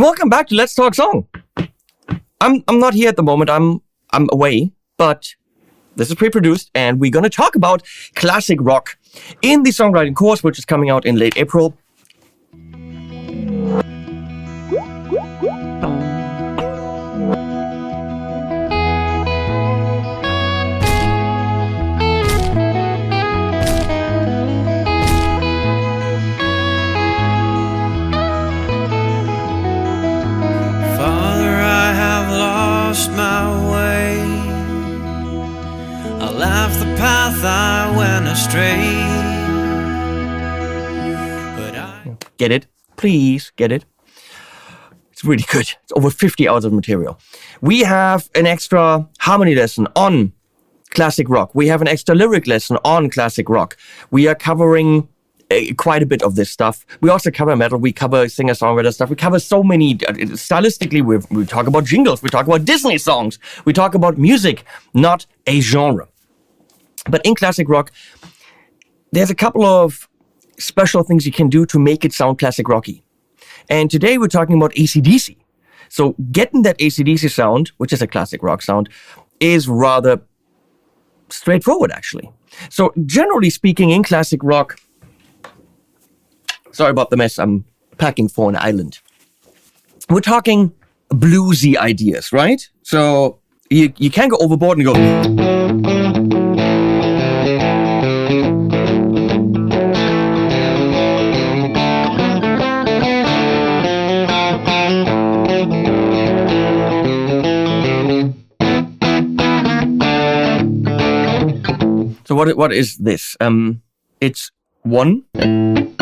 welcome back to Let's Talk Song. I'm not here at the moment. I'm away, but this is pre-produced, and we're going to talk about classic rock in the songwriting course, which is coming out in late April. My way, I left the path I went astray. But Get it? Please get it. It's really good. It's over 50 hours of material. We have an extra harmony lesson on classic rock. We have an extra lyric lesson on classic rock. We are covering quite a bit of this stuff. We also cover metal. We cover singer-songwriter stuff. We cover so many. Stylistically, we talk about jingles. We talk about Disney songs. We talk about music, not a genre. But in classic rock, there's a couple of special things you can do to make it sound classic rocky. And today we're talking about ACDC. So getting that ACDC sound, which is a classic rock sound, is rather straightforward, actually. So generally speaking, in classic rock, sorry about the mess, I'm packing for an island. We're talking bluesy ideas, right? So you can go overboard and go. So what is this? It's 1 1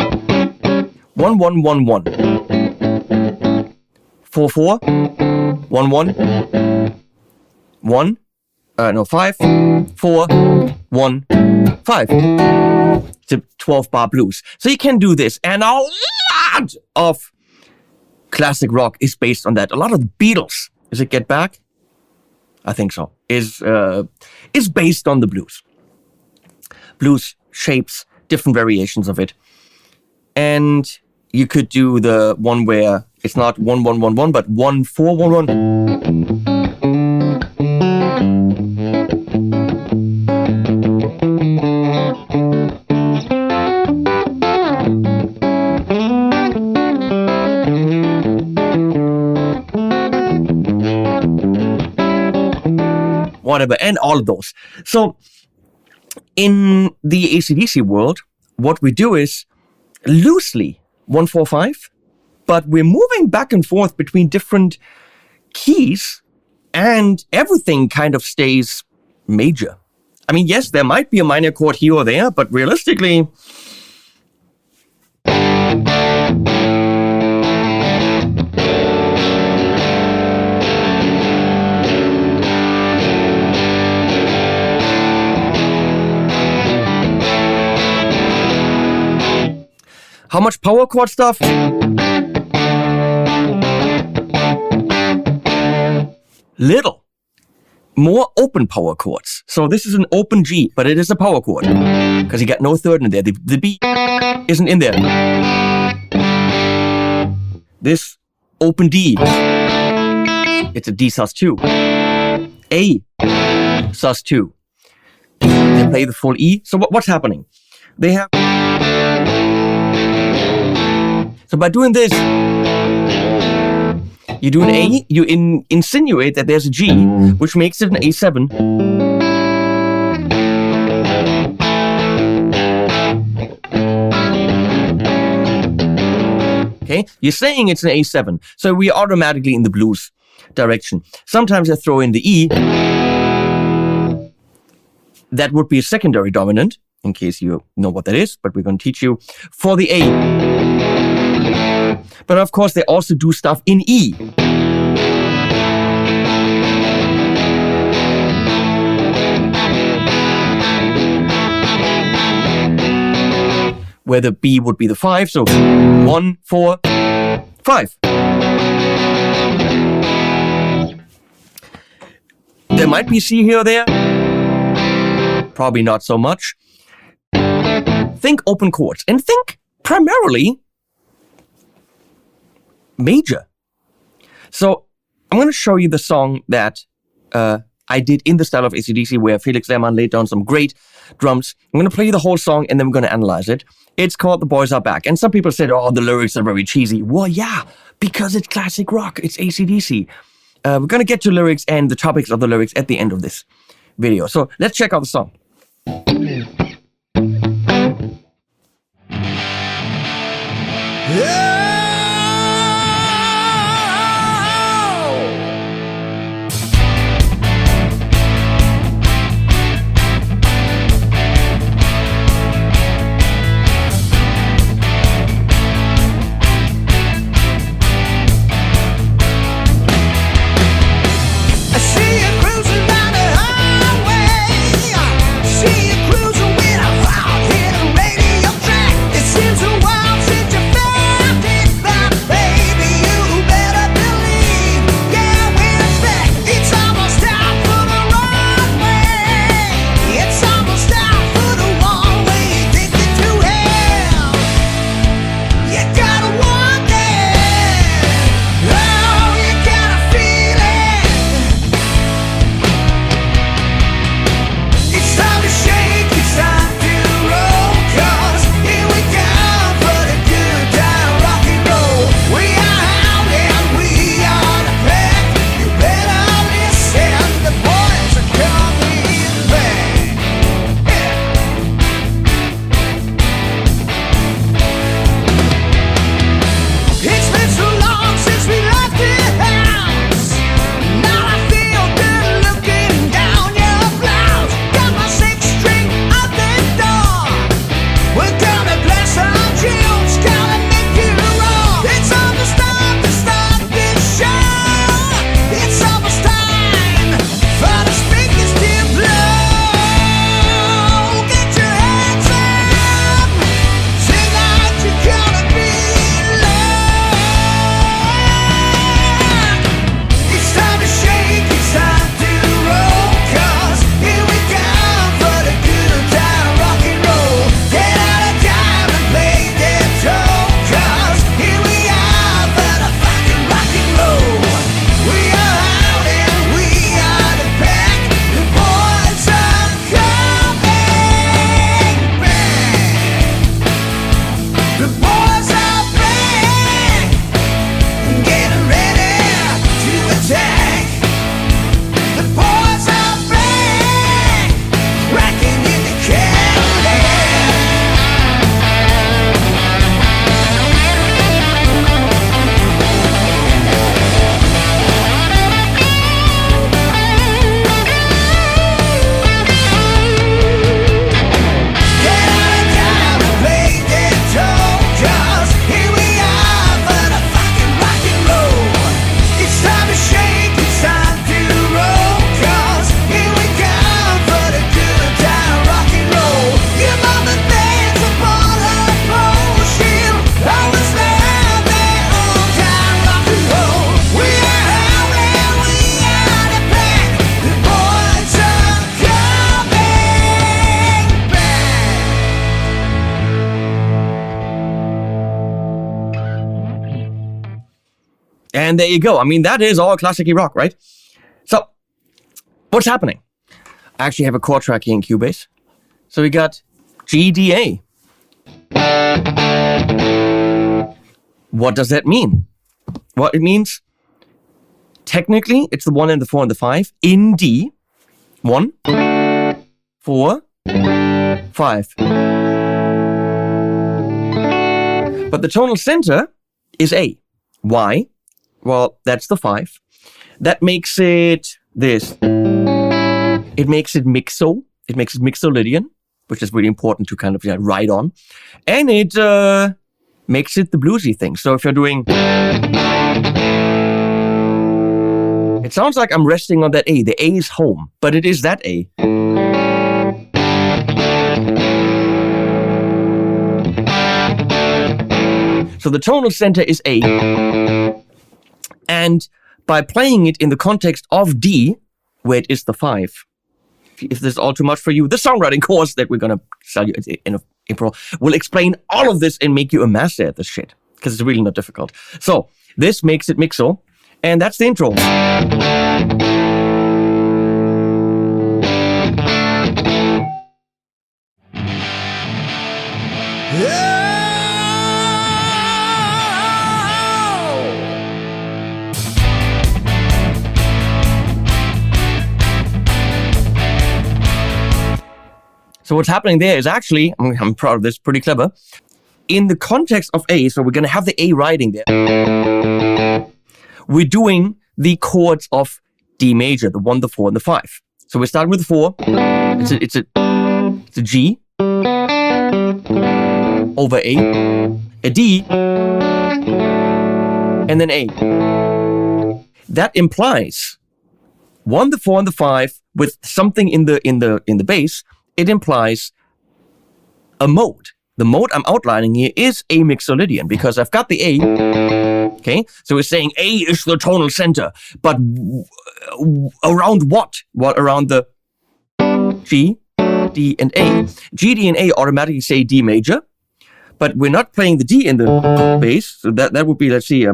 1 1 1 4 4 1 1 1 5 4 1 5. It's a 12-bar blues. So you can do this, and a lot of classic rock is based on that. A lot of the Beatles, is it Get Back? I think so. Is based on the blues. Blues shapes, different variations of it. And you could do the one where it's not 1 1 1 1, but 1 4 1 1. Whatever, and all of those. So in the ACDC world, what we do is loosely 1 4 5, but we're moving back and forth between different keys, and everything kind of stays major. I mean, yes, there might be a minor chord here or there, but realistically, how much power chord stuff? Little. More open power chords. So this is an open G, but it is a power chord. Because you got no third in there. The B isn't in there. This open D. It's a D sus2. A sus2. They play the full E. So what's happening? They have... So by doing this, you do an A, you insinuate that there's a G, which makes it an A7. Okay, you're saying it's an A7, so we are automatically in the blues direction. Sometimes I throw in the E. That would be a secondary dominant, in case you know what that is, but we're going to teach you for the A. But of course, they also do stuff in E. Where the B would be the 5, so 1 4 5. There might be C here or there. Probably not so much. Think open chords and think primarily major. So I'm going to show you the song that I did in the style of ACDC, where Felix Lehrmann laid down some great drums. I'm going to play you the whole song, and then we're going to analyze it. It's called The Boys Are Back. And some people said, oh, the lyrics are very cheesy. Well, yeah, because it's classic rock. It's ACDC. We're going to get to lyrics and the topics of the lyrics at the end of this video. So let's check out the song. And there you go. I mean, that is all classic rock, right? So, what's happening? I actually have a chord track here in Cubase. So we got G, D, A. What does that mean? Well, it means, technically, it's the 1 and the 4 and the 5 in D. 1, 4, 5. But the tonal center is A. Why? Well, that's the 5. That makes it this. It makes it mixo. It makes it mixolydian, which is really important to kind of ride on. And it makes it the bluesy thing. So if you're doing... It sounds like I'm resting on that A. The A is home, but it is that A. So the tonal center is A. And by playing it in the context of D, where it is the 5, if this is all too much for you, the songwriting course that we're going to sell you in April will explain all of this and make you a master at this shit, because it's really not difficult. So this makes it mixo, And that's the intro. So what's happening there is actually, I'm proud of this, pretty clever. In the context of A, so we're going to have the A riding there. We're doing the chords of D major, the 1, the 4, and the 5. So we're starting with the 4. It's a G over a D, and then A. That implies 1, the 4, and the 5 with something in the bass. It implies a mode. The mode I'm outlining here is a mixolydian because I've got the A. Okay, so we're saying A is the tonal center, but around what? What around the G, D, and A? G, D, and A automatically say D major, but we're not playing the D in the bass. So that would be, let's see,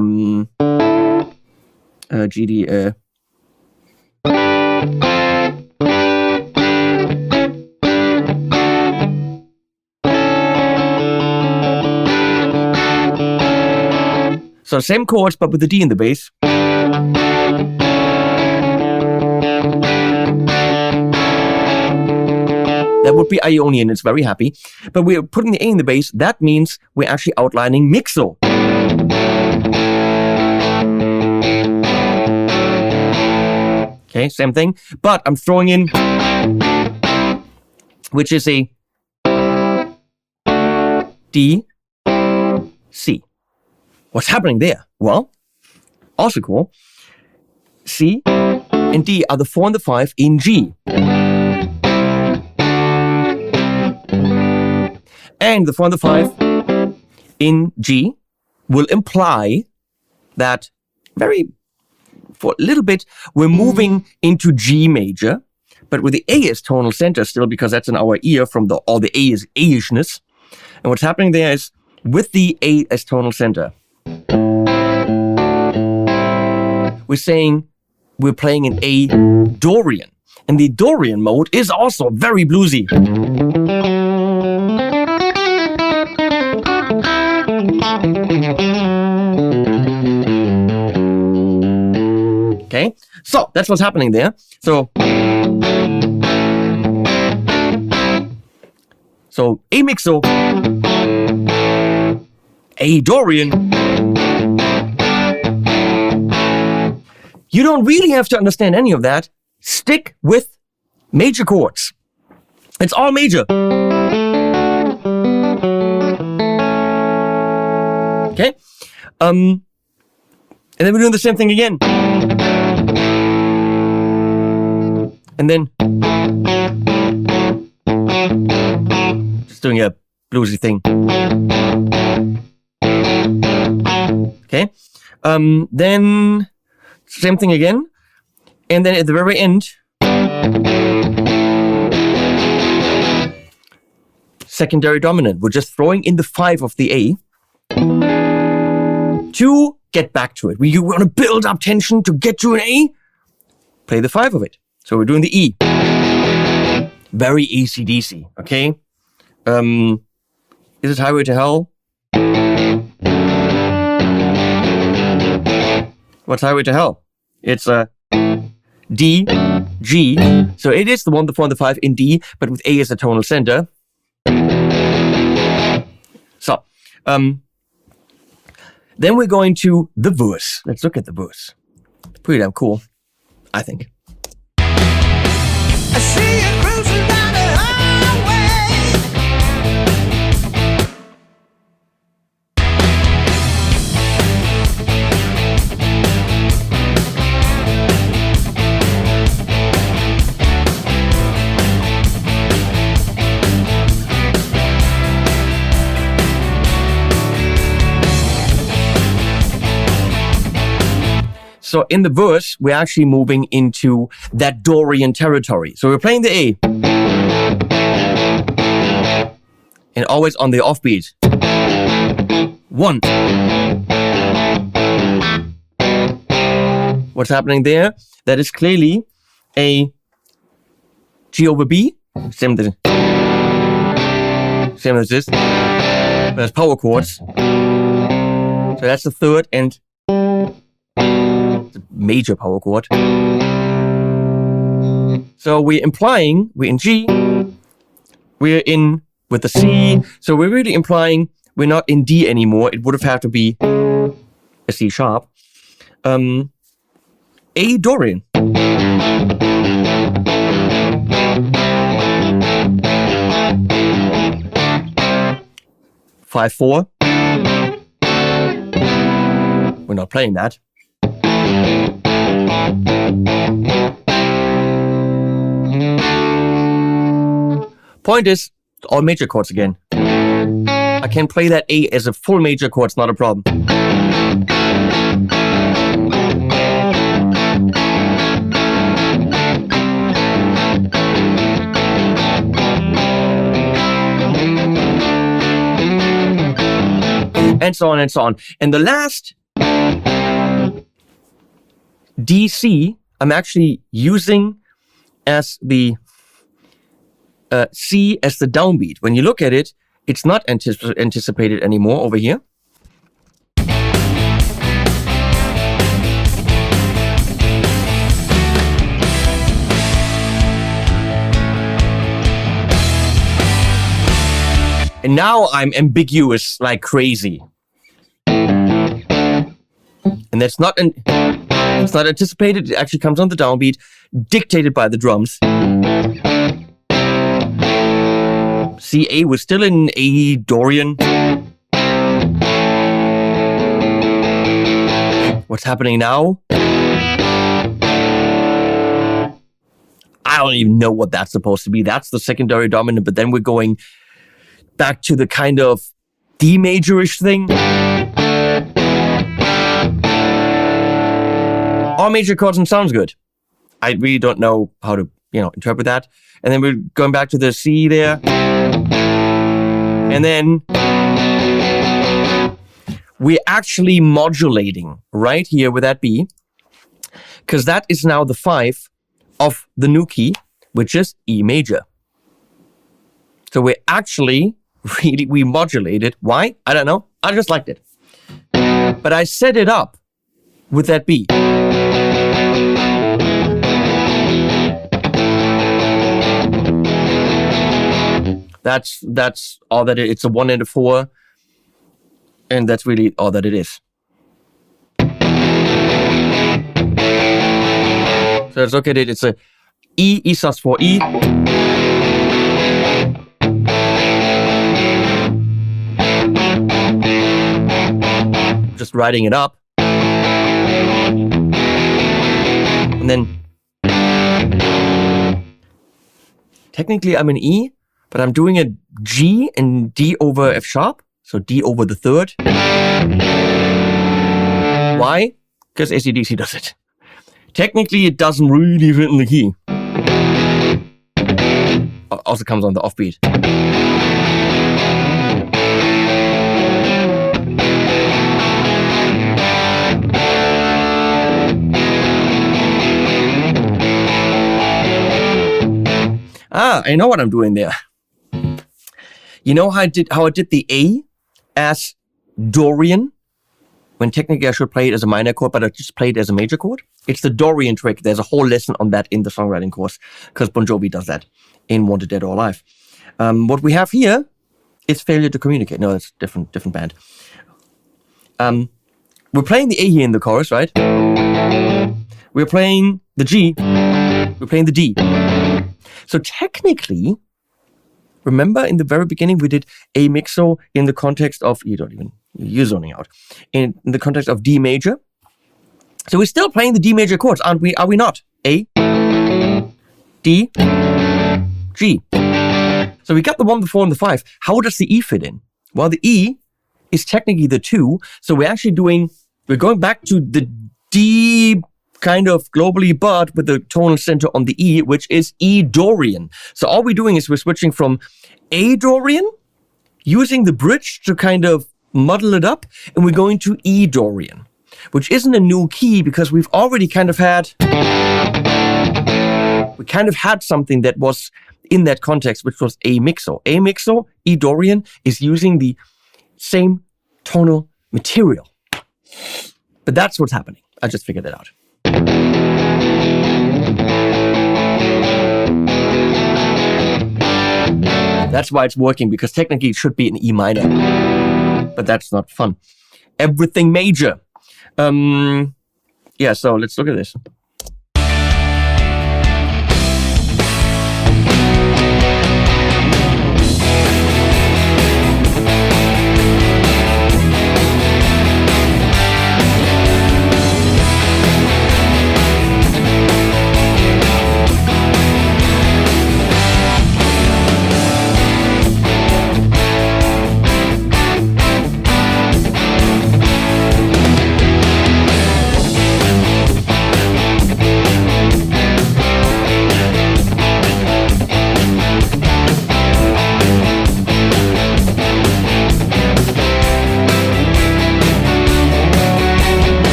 G, D, So same chords, but with the D in the bass. That would be Ionian, it's very happy. But we're putting the A in the bass. That means we're actually outlining mixo. Okay, same thing. But I'm throwing in, which is a D, C. What's happening there? Well, also cool. C and D are the 4 and the 5 in G. And the 4 and the 5 in G will imply that for a little bit, we're moving into G major, but with the A as tonal center still, because that's in our ear from all the A is A-ishness. And what's happening there is with the A as tonal center, we're saying we're playing an A Dorian. And the Dorian mode is also very bluesy. Okay, so that's what's happening there. So A mixo, A Dorian. You don't really have to understand any of that. Stick with major chords. It's all major. Okay? And then we're doing the same thing again. And then just doing a bluesy thing. Okay? Then same thing again. And then at the very end, secondary dominant. We're just throwing in the 5 of the A to get back to it. You want to build up tension to get to an A? Play the 5 of it. So we're doing the E. Very ACDC, okay? Is it Highway to Hell? What's Highway to Hell? It's a D, G. So it is the 1, the 4, and the 5 in D, but with A as the tonal center. So, then we're going to the verse. Let's look at the verse. Pretty damn cool, I think. I see you cruising down the highway. So in the verse, we're actually moving into that Dorian territory. So we're playing the A. And always on the offbeat. 1. What's happening there? That is clearly a G over B. Same as this. But it's power chords. So that's the third and the major power chord. So we're implying we're in G. We're in with the C. So we're really implying we're not in D anymore. It would have had to be a C sharp. A Dorian. Five, 4. We're not playing that. Point is, all major chords again. I can play that A as a full major chord, it's not a problem. And so on and so on. And the last DC, I'm actually using as the C as the downbeat. When you look at it, it's not anticipated anymore over here. And now I'm ambiguous like crazy. And that's not it's not anticipated, it actually comes on the downbeat, dictated by the drums. See, A was still in A Dorian. What's happening now? I don't even know what that's supposed to be. That's the secondary dominant, but then we're going back to the kind of D majorish thing. All major chords and sounds good. I really don't know how to, interpret that. And then we're going back to the C there. And then we're actually modulating right here with that B, because that is now the 5 of the new key, which is E major. So we're actually we modulated. Why? I don't know. I just liked it. But I set it up with that B. That's all that it's a 1 and a 4. And that's really all that it is. So let's look at it. It's a E, E sus4, E. Just writing it up. And then technically I'm an E, but I'm doing a G and D over F sharp. So D over the 3rd. Why? Because ACDC does it. Technically it doesn't really fit in the key. Also comes on the offbeat. I know what I'm doing there. You know how I did the A as Dorian? When technically I should play it as a minor chord, but I just played it as a major chord. It's the Dorian trick. There's a whole lesson on that in the songwriting course, because Bon Jovi does that in Wanted Dead or Alive. What we have here is Failure to Communicate. No, it's different band. We're playing the A here in the chorus, right? We're playing the G. We're playing the D. So technically, remember in the very beginning we did A mixo in the context of, you're zoning out, in the context of D major. So we're still playing the D major chords, aren't we? Are we not? A, D, G. So we got the 1, the 4, and the 5. How does the E fit in? Well, the E is technically the 2. So we're going back to the D kind of globally, but with the tonal center on the E, which is E Dorian. So all we're doing is we're switching from A Dorian, using the bridge to kind of muddle it up, and we're going to E Dorian. which isn't a new key because we've already kind of had something that was in that context, which was A mixo. A mixo, E Dorian, is using the same tonal material. But that's what's happening. I just figured that out. That's why it's working, because technically it should be an E minor. But that's not fun. Everything major. Yeah, so let's look at this.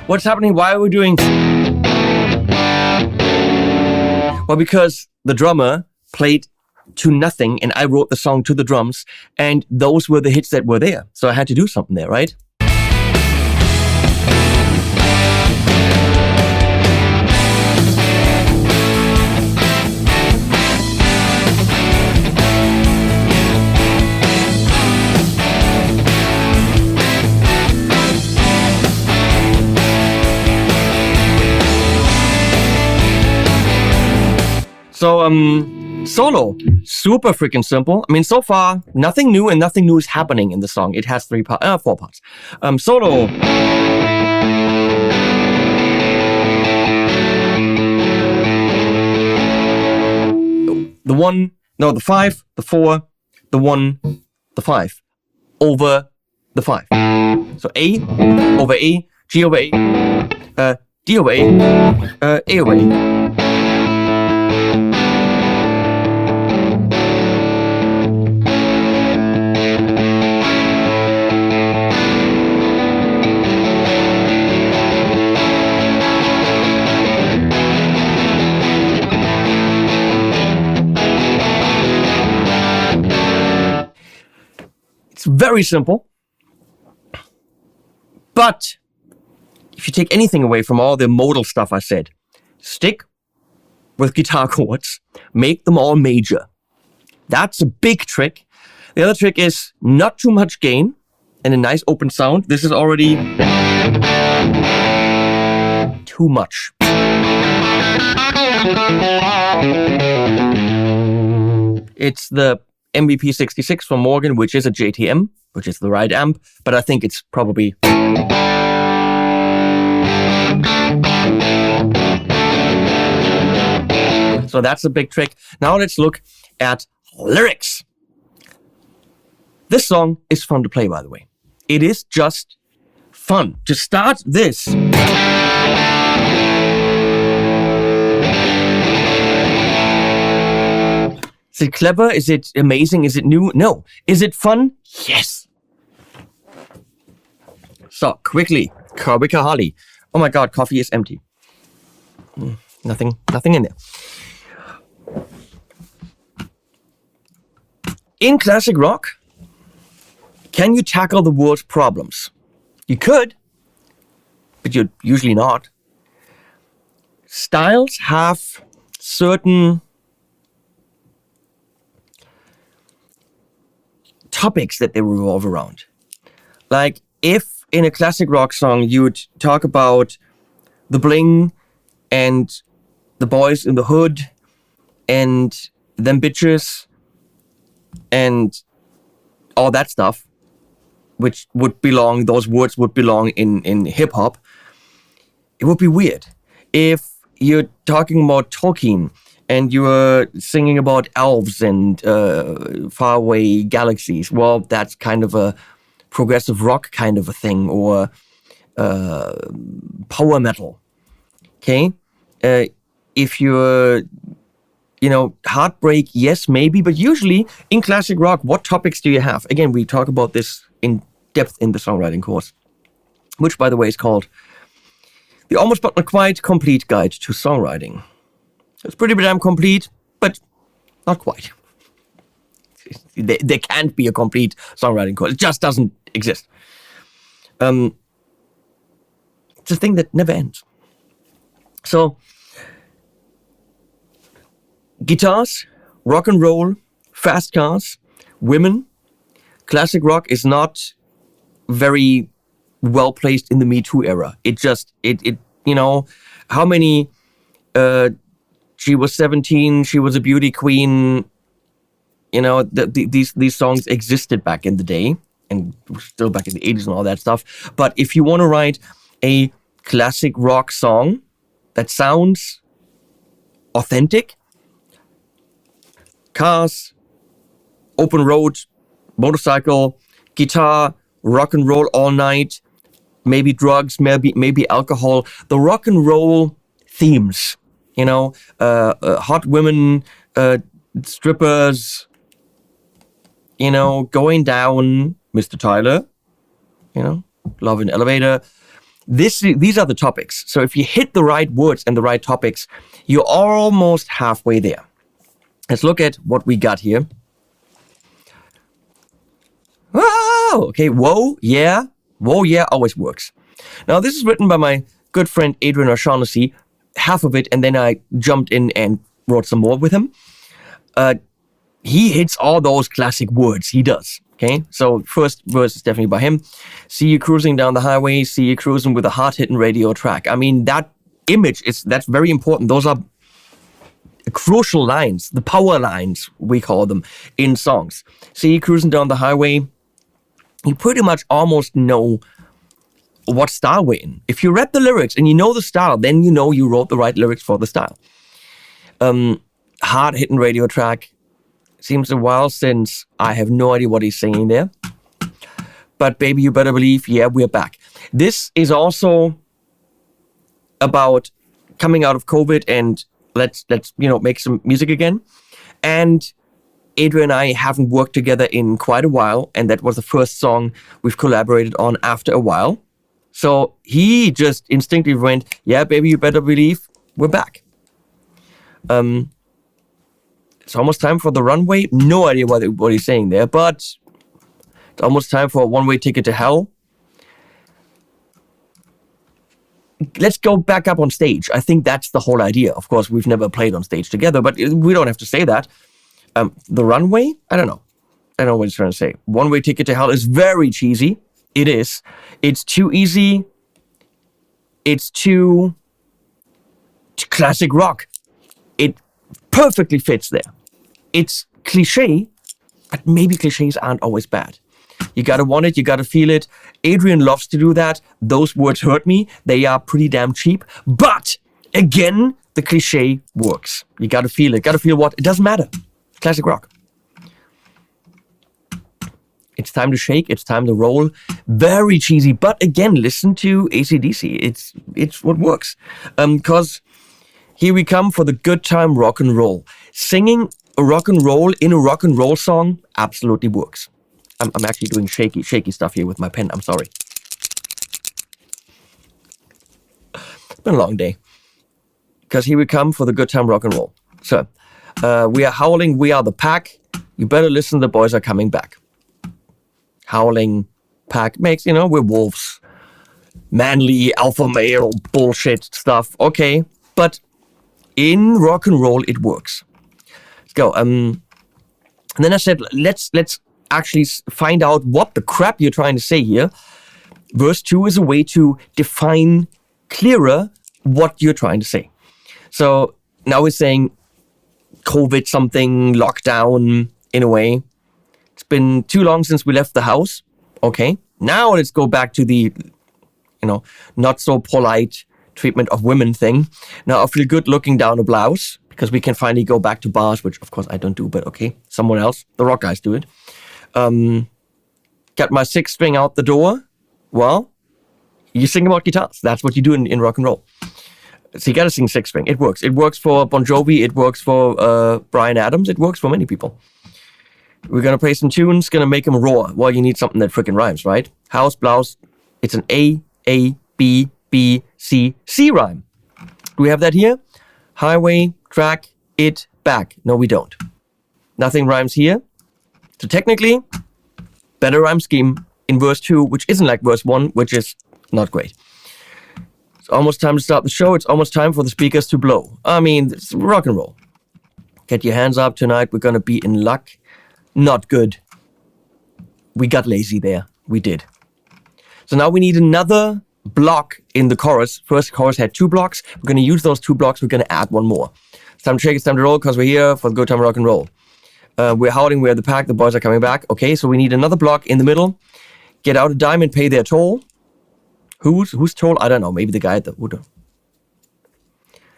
What's happening? Why are we doing? Well, because the drummer played to nothing and I wrote the song to the drums, and those were the hits that were there. So I had to do something there, right? So, solo, super freaking simple. I mean, so far, nothing new and nothing new is happening in the song. It has 4 parts. Solo. The 1, no, the 5, the 4, the 1, the 5. Over the 5. So A over A, G over A, D over A, A over A. It's very simple, but if you take anything away from all the modal stuff I said, stick with guitar chords, make them all major. That's a big trick. The other trick is not too much gain and a nice open sound. This is already too much. It's the MVP 66 from Morgan, which is a JTM, which is the right amp, but I think it's probably... So that's a big trick. Now let's look at lyrics. This song is fun to play, by the way. It is just fun. To start this... Is it clever? Is it amazing? Is it new? No. Is it fun? Yes. So, quickly. Karbika Harley. Oh my god, coffee is empty. Nothing in there. In classic rock, can you tackle the world's problems? You could, but you're usually not. Styles have certain topics that they revolve around. Like, if in a classic rock song you would talk about the bling and the boys in the hood and them bitches and all that stuff, which those words would belong in hip hop. It would be weird if you're talking about Tolkien and you're singing about elves and faraway galaxies. Well, that's kind of a progressive rock kind of a thing, or power metal. Okay? If you're, heartbreak, yes, maybe, but usually in classic rock, what topics do you have? Again, we talk about this in depth in the songwriting course, which, by the way, is called The Almost But Not Quite Complete Guide to Songwriting. It's pretty damn complete, but not quite. There can't be a complete songwriting course. It just doesn't exist. It's a thing that never ends. So, guitars, rock and roll, fast cars, women. Classic rock is not very well placed in the Me Too era. How many, she was 17, she was a beauty queen, these songs existed back in the day, and still back in the 80s and all that stuff. But if you want to write a classic rock song that sounds authentic, cars, open road, motorcycle, guitar, rock and roll all night, maybe drugs, maybe alcohol, the rock and roll themes, hot women, strippers, going down, Mr. Tyler, love in elevator. These are the topics. So if you hit the right words and the right topics, you're almost halfway there. Let's look at what we got here. Oh, okay, whoa, yeah, always works. Now, this is written by my good friend Adrian O'Shaughnessy, half of it, and then I jumped in and wrote some more with him. He hits all those classic words, he does, okay? So, first verse is definitely by him. See you cruising down the highway, see you cruising with a hard-hitting radio track. I mean, that image, that's very important. Those are crucial lines, the power lines, we call them, in songs. See you cruising down the highway, you pretty much almost know what style we're in. If you read the lyrics and you know the style, then you know you wrote the right lyrics for the style. Hard-hitting radio track. Seems a while since. I have no idea what he's singing there. But baby, you better believe, yeah, we're back. This is also about coming out of COVID and let's make some music again. And Adrian and I haven't worked together in quite a while, and that was the first song we've collaborated on after a while. So he just instinctively went, yeah, baby, you better believe, we're back. It's almost time for the runway. No idea what he's saying there, but it's almost time for a one-way ticket to hell. Let's go back up on stage. I think that's the whole idea. Of course, we've never played on stage together, but we don't have to say that. The runway? I don't know. I don't know what he's trying to say. One-way ticket to hell is very cheesy. It is. It's too easy. It's too classic rock. It perfectly fits there. It's cliche, but maybe cliches aren't always bad. You gotta want it, you gotta feel it. Adrian loves to do that. Those words hurt me. They are pretty damn cheap. But, again, the cliche works. You gotta feel it. Gotta feel what? It doesn't matter. Classic rock. It's time to shake. It's time to roll. Very cheesy. But, again, listen to ACDC. It's what works. Because here we come for the good time rock and roll. Singing a rock and roll in a rock and roll song absolutely works. I'm actually doing shaky stuff here with my pen. I'm sorry. It's been a long day. Because here we come for the good time rock and roll. So, we are howling, we are the pack. You better listen, the boys are coming back. Howling, pack makes, we're wolves. Manly, alpha male, bullshit stuff. Okay, but in rock and roll, it works. Let's go. And then I said, let's actually find out what the crap you're trying to say here. Verse 2 is a way to define clearer what you're trying to say. So now we're saying COVID something, lockdown in a way. It's been too long since we left the house. Okay, now let's go back to the, not so polite treatment of women thing. Now I feel good looking down a blouse because we can finally go back to bars, which of course I don't do, but okay, someone else, the rock guys do it. Got my 6 string out the door. Well, you sing about guitars. That's what you do in rock and roll. So you gotta sing 6 string. It works. It works for Bon Jovi. It works for Bryan Adams. It works for many people. We're gonna play some tunes, gonna make them roar. Well, you need something that freaking rhymes, right? House, blouse. It's an A, B, B, C, C rhyme. Do we have that here? Highway, track, it, back. No, we don't. Nothing rhymes here. So technically, better rhyme scheme in verse 2, which isn't like verse 1, which is not great. It's almost time to start the show. It's almost time for the speakers to blow. I mean, it's rock and roll. Get your hands up tonight. We're gonna be in luck. Not good. We got lazy there. We did. So now we need another block in the chorus. First chorus had 2 blocks. We're going to use those 2 blocks. We're going to add 1 more. It's time to shake, it's time to roll, because we're here for the good time rock and roll. We're howling, we're the pack, the boys are coming back. Okay, so we need another block in the middle. Get out a dime and pay their toll. Who's toll? I don't know. Maybe the guy at the Udo.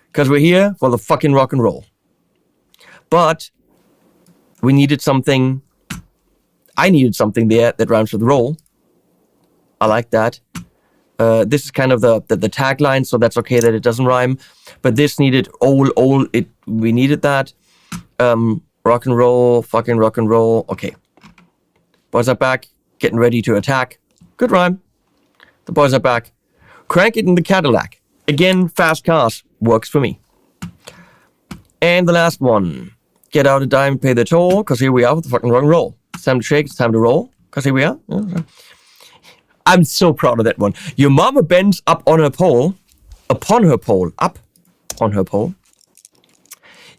Because we're here for the fucking rock and roll. But we needed something. I needed something there that rhymes with roll. I like that. This is kind of the tagline, so that's okay that it doesn't rhyme. But this needed we needed that. Rock and roll, fucking rock and roll. Okay. Boys are back, getting ready to attack. Good rhyme. The boys are back. Crank it in the Cadillac. Again, fast cars. Works for me. And the last one. Get out a dime, pay the toll, because here we are with the fucking rock and roll. It's time to shake, it's time to roll, because here we are. I'm so proud of that one. Your mama bends up on her pole, upon her pole, up on her pole.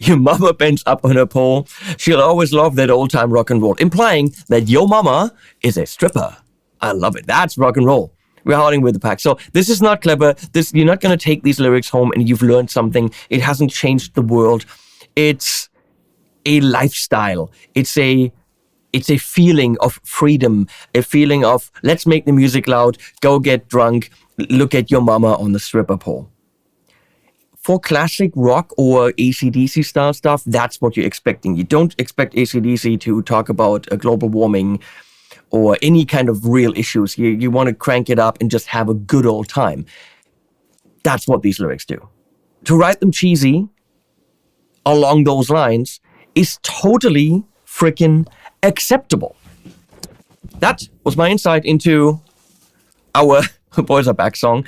Your mama bends up on her pole. She'll always love that old time rock and roll, implying that your mama is a stripper. I love it. That's rock and roll. We're howling with the pack. So this is not clever. You're not going to take these lyrics home and you've learned something. It hasn't changed the world. It's a lifestyle. It's a feeling of freedom, a feeling of let's make the music loud, go get drunk, look at your mama on the stripper pole. For classic rock or ACDC style stuff, that's what you're expecting. You don't expect ACDC to talk about global warming or any kind of real issues. You want to crank it up and just have a good old time. That's what these lyrics do. To write them cheesy along those lines is totally freaking acceptable. That was my insight into our Boys Are Back song.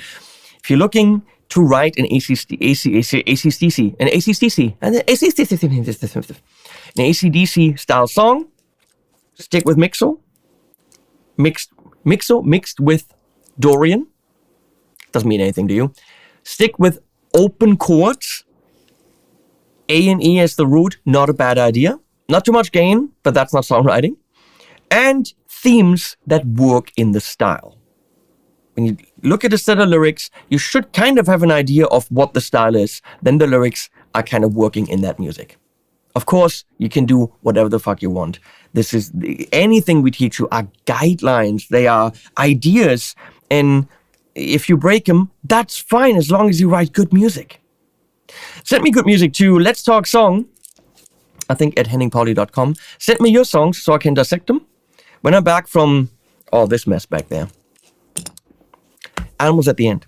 If you're looking to write an ACDC style song, stick with Mixo. Mixed with Dorian. Doesn't mean anything to you. Stick with open chords. A and E as the root, not a bad idea. Not too much gain, but that's not songwriting. And themes that work in the style. When you look at a set of lyrics, you should kind of have an idea of what the style is. Then the lyrics are kind of working in that music. Of course, you can do whatever the fuck you want. Anything we teach you are guidelines. They are ideas. And if you break them, that's fine as long as you write good music. Send me good music to Let's Talk Song, I think at henningpauli.com. Send me your songs so I can dissect them. When I'm back from all this mess back there. Animals at the end.